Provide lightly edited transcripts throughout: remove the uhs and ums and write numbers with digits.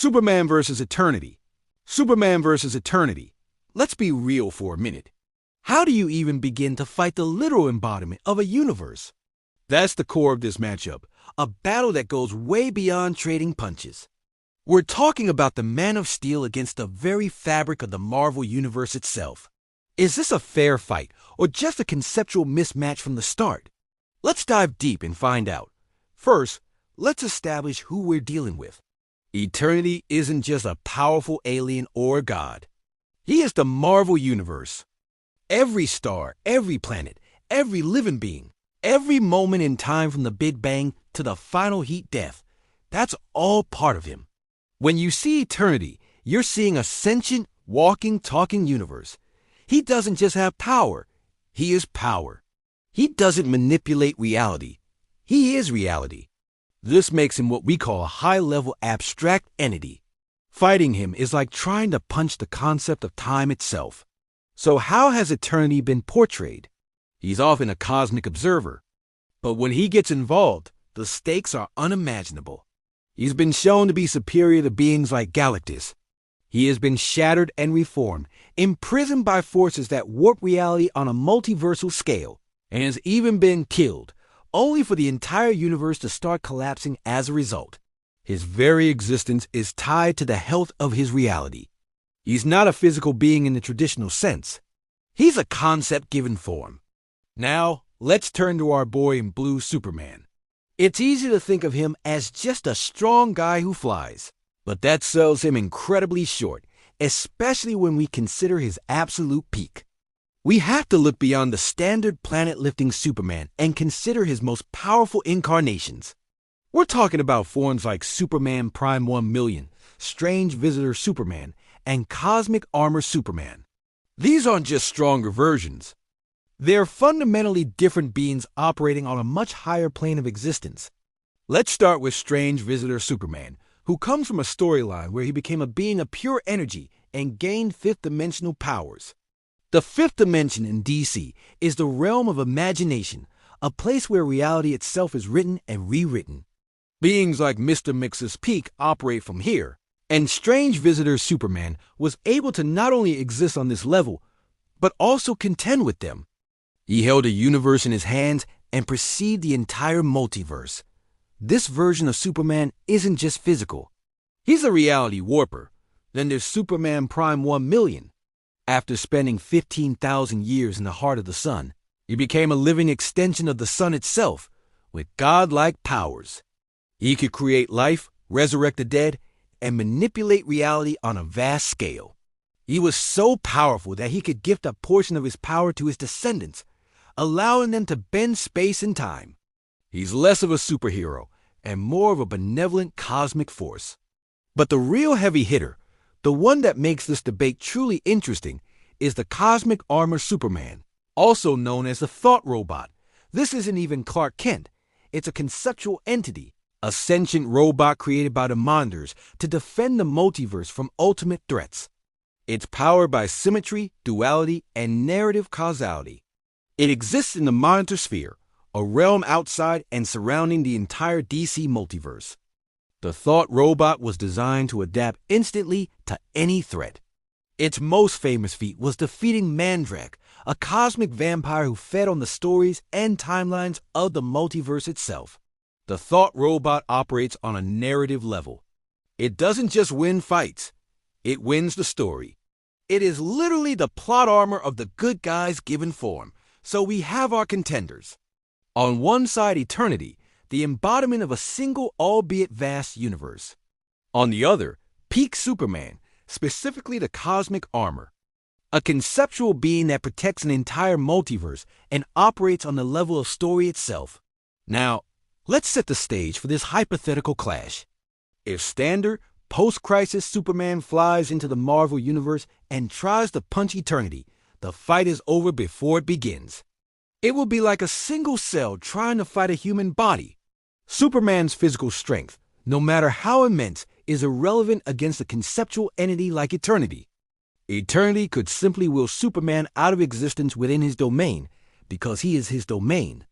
Superman versus Eternity. Superman versus Eternity. Let's be real for a minute. How do you even begin to fight the literal embodiment of a universe? That's the core of this matchup, a battle that goes way beyond trading punches. We're talking about the Man of Steel against the very fabric of the Marvel Universe itself. Is this a fair fight, or just a conceptual mismatch from the start? Let's dive deep and find out. First, let's establish who we're dealing with. Eternity isn't just a powerful alien or god. He is the Marvel Universe. Every star, every planet, every living being, every moment in time from the Big Bang to the final heat death, that's all part of him. When you see Eternity, you're seeing a sentient, walking, talking universe. He doesn't just have power, he is power. He doesn't manipulate reality, he is reality. This makes him what we call a high-level abstract entity. Fighting him is like trying to punch the concept of time itself. So how has Eternity been portrayed? He's often a cosmic observer. But when he gets involved, the stakes are unimaginable. He's been shown to be superior to beings like Galactus. He has been shattered and reformed, imprisoned by forces that warp reality on a multiversal scale, and has even been killed, only for the entire universe to start collapsing as a result. His very existence is tied to the health of his reality. He's not a physical being in the traditional sense. He's a concept given form. Now, let's turn to our boy in blue, Superman. It's easy to think of him as just a strong guy who flies, but that sells him incredibly short, especially when we consider his absolute peak. We have to look beyond the standard planet-lifting Superman and consider his most powerful incarnations. We're talking about forms like Superman Prime 1,000,000, Strange Visitor Superman, and Cosmic Armor Superman. These aren't just stronger versions. They're fundamentally different beings operating on a much higher plane of existence. Let's start with Strange Visitor Superman, who comes from a storyline where he became a being of pure energy and gained fifth-dimensional powers. The fifth dimension in DC is the realm of imagination, a place where reality itself is written and rewritten. Beings like Mr. Mix's Peak operate from here, and Strange Visitor Superman was able to not only exist on this level, but also contend with them. He held a universe in his hands and perceived the entire multiverse. This version of Superman isn't just physical. He's a reality warper. Then there's Superman Prime 1,000,000. After spending 15,000 years in the heart of the sun, he became a living extension of the sun itself, with godlike powers. He could create life, resurrect the dead, and manipulate reality on a vast scale. He was so powerful that he could gift a portion of his power to his descendants, allowing them to bend space and time. He's less of a superhero and more of a benevolent cosmic force. But the real heavy hitter, the one that makes this debate truly interesting, is the Cosmic Armor Superman, also known as the Thought Robot. This isn't even Clark Kent. It's a conceptual entity, a sentient robot created by the Monsters to defend the multiverse from ultimate threats. It's powered by symmetry, duality, and narrative causality. It exists in the Monitor Sphere, a realm outside and surrounding the entire DC multiverse. The Thought Robot was designed to adapt instantly to any threat. Its most famous feat was defeating Mandrake, a cosmic vampire who fed on the stories and timelines of the multiverse itself. The Thought Robot operates on a narrative level. It doesn't just win fights, it wins the story. It is literally the plot armor of the good guys given form. So we have our contenders. On one side, Eternity, the embodiment of a single, albeit vast universe. On the other, Peak Superman, specifically the Cosmic Armor, a conceptual being that protects an entire multiverse and operates on the level of story itself. Now, let's set the stage for this hypothetical clash. If standard, post-crisis Superman flies into the Marvel Universe and tries to punch Eternity, the fight is over before it begins. It will be like a single cell trying to fight a human body. Superman's physical strength, no matter how immense, is irrelevant against a conceptual entity like Eternity. Eternity could simply will Superman out of existence within his domain, because he is his domain.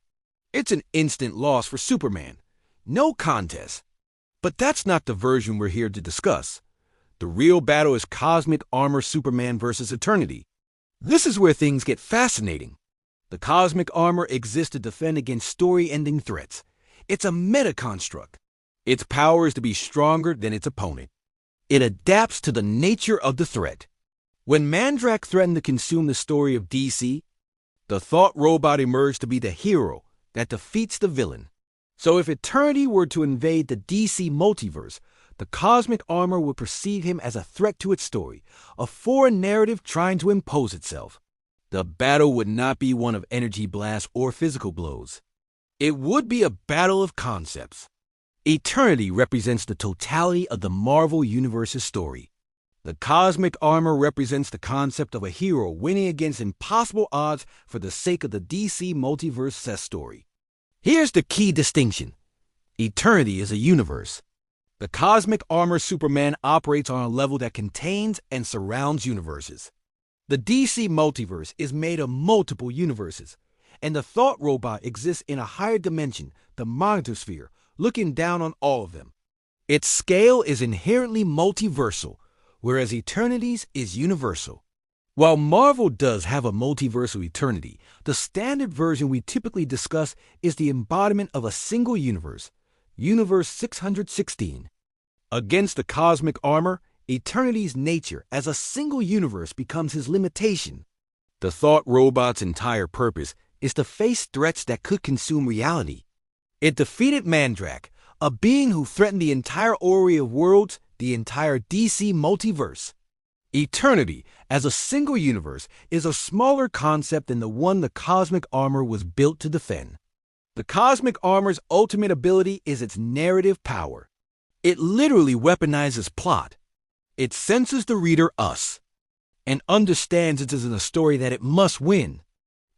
It's an instant loss for Superman. No contest. But that's not the version we're here to discuss. The real battle is Cosmic Armor Superman versus Eternity. This is where things get fascinating. The Cosmic Armor exists to defend against story-ending threats. It's a meta-construct. Its power is to be stronger than its opponent. It adapts to the nature of the threat. When Mandrake threatened to consume the story of DC, the thought robot emerged to be the hero that defeats the villain. So if Eternity were to invade the DC multiverse, the Cosmic Armor would perceive him as a threat to its story, a foreign narrative trying to impose itself. The battle would not be one of energy blasts or physical blows. It would be a battle of concepts. Eternity represents the totality of the Marvel Universe's story. The Cosmic Armor represents the concept of a hero winning against impossible odds for the sake of the DC multiverse success story. Here's the key distinction. Eternity is a universe. The Cosmic Armor Superman operates on a level that contains and surrounds universes. The DC multiverse is made of multiple universes, and the Thought Robot exists in a higher dimension, the Monitor Sphere, looking down on all of them. Its scale is inherently multiversal, whereas Eternity's is universal. While Marvel does have a multiversal Eternity, the standard version we typically discuss is the embodiment of a single universe, Universe 616. Against the Cosmic Armor, Eternity's nature as a single universe becomes his limitation. The Thought Robot's entire purpose is to face threats that could consume reality. It defeated Mandrake, a being who threatened the entire orrery of worlds, the entire DC multiverse. Eternity, as a single universe, is a smaller concept than the one the Cosmic Armor was built to defend. The Cosmic Armor's ultimate ability is its narrative power. It literally weaponizes plot. It senses the reader, us, and understands it is in a story that it must win.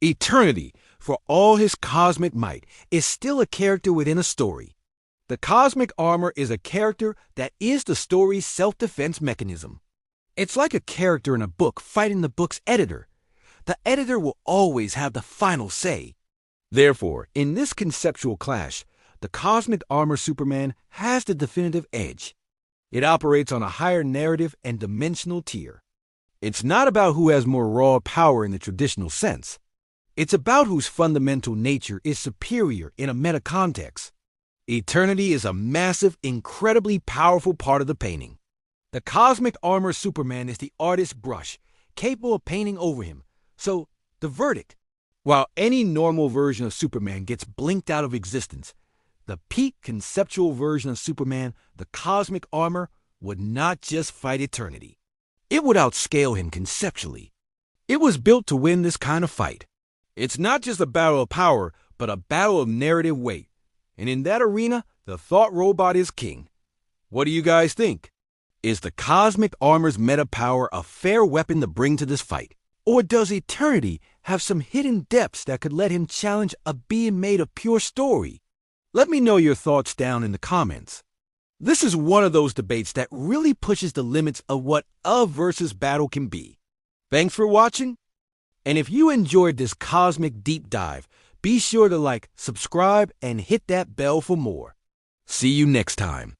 Eternity, for all his cosmic might, is still a character within a story. The Cosmic Armor is a character that is the story's self-defense mechanism. It's like a character in a book fighting the book's editor. The editor will always have the final say. Therefore, in this conceptual clash, the Cosmic Armor Superman has the definitive edge. It operates on a higher narrative and dimensional tier. It's not about who has more raw power in the traditional sense. It's about whose fundamental nature is superior in a meta context. Eternity is a massive, incredibly powerful part of the painting. The Cosmic Armor Superman is the artist's brush, capable of painting over him. So, the verdict. While any normal version of Superman gets blinked out of existence, the peak conceptual version of Superman, the Cosmic Armor, would not just fight Eternity. It would outscale him conceptually. It was built to win this kind of fight. It's not just a battle of power, but a battle of narrative weight. And in that arena, the Thought Robot is king. What do you guys think? Is the Cosmic Armor's meta power a fair weapon to bring to this fight? Or does Eternity have some hidden depths that could let him challenge a being made of pure story? Let me know your thoughts down in the comments. This is one of those debates that really pushes the limits of what a versus battle can be. Thanks for watching. And if you enjoyed this cosmic deep dive, be sure to like, subscribe, and hit that bell for more. See you next time.